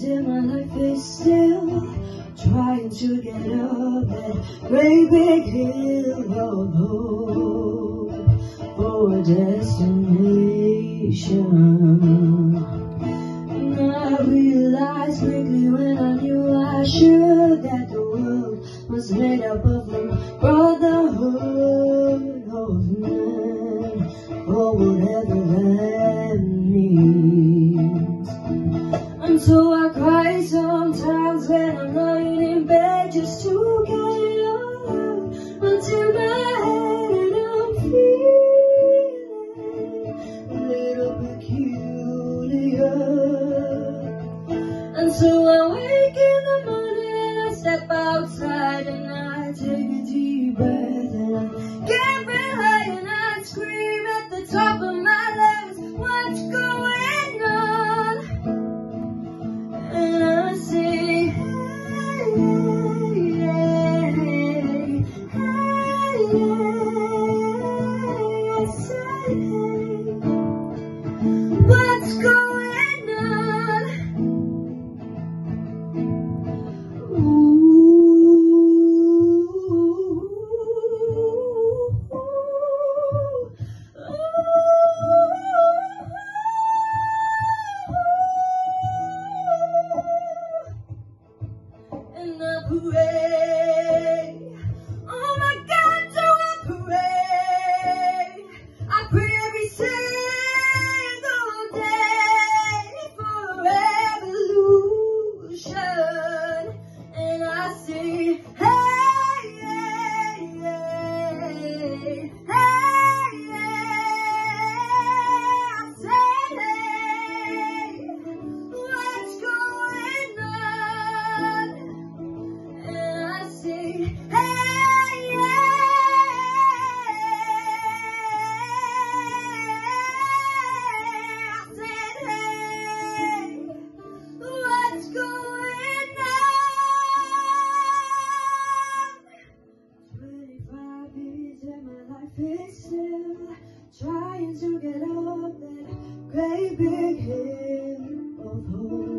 In my life is still trying to get up that great big hill of hope for a destination. And I realized quickly when I knew I should that the world was made up of the brotherhood of men, or whatever that means. And so I cry sometimes when I'm lying in bed just to get it all out until my head, and I'm feeling a little peculiar. And so I wake in the morning and I step outside and I take a deep breath and I get real high and I scream at the top of my lungs, what's going on? And I say, hey, hey, hey, I say, what's going on? And I pray, oh my God, do I pray? I pray every single day for revolution. And I say, hey, hey, hey, hey, I say, hey, what's going on? And I say, hey, I said, hey, what's going on? 25 years and my life is still trying to get up that great big hill of hope.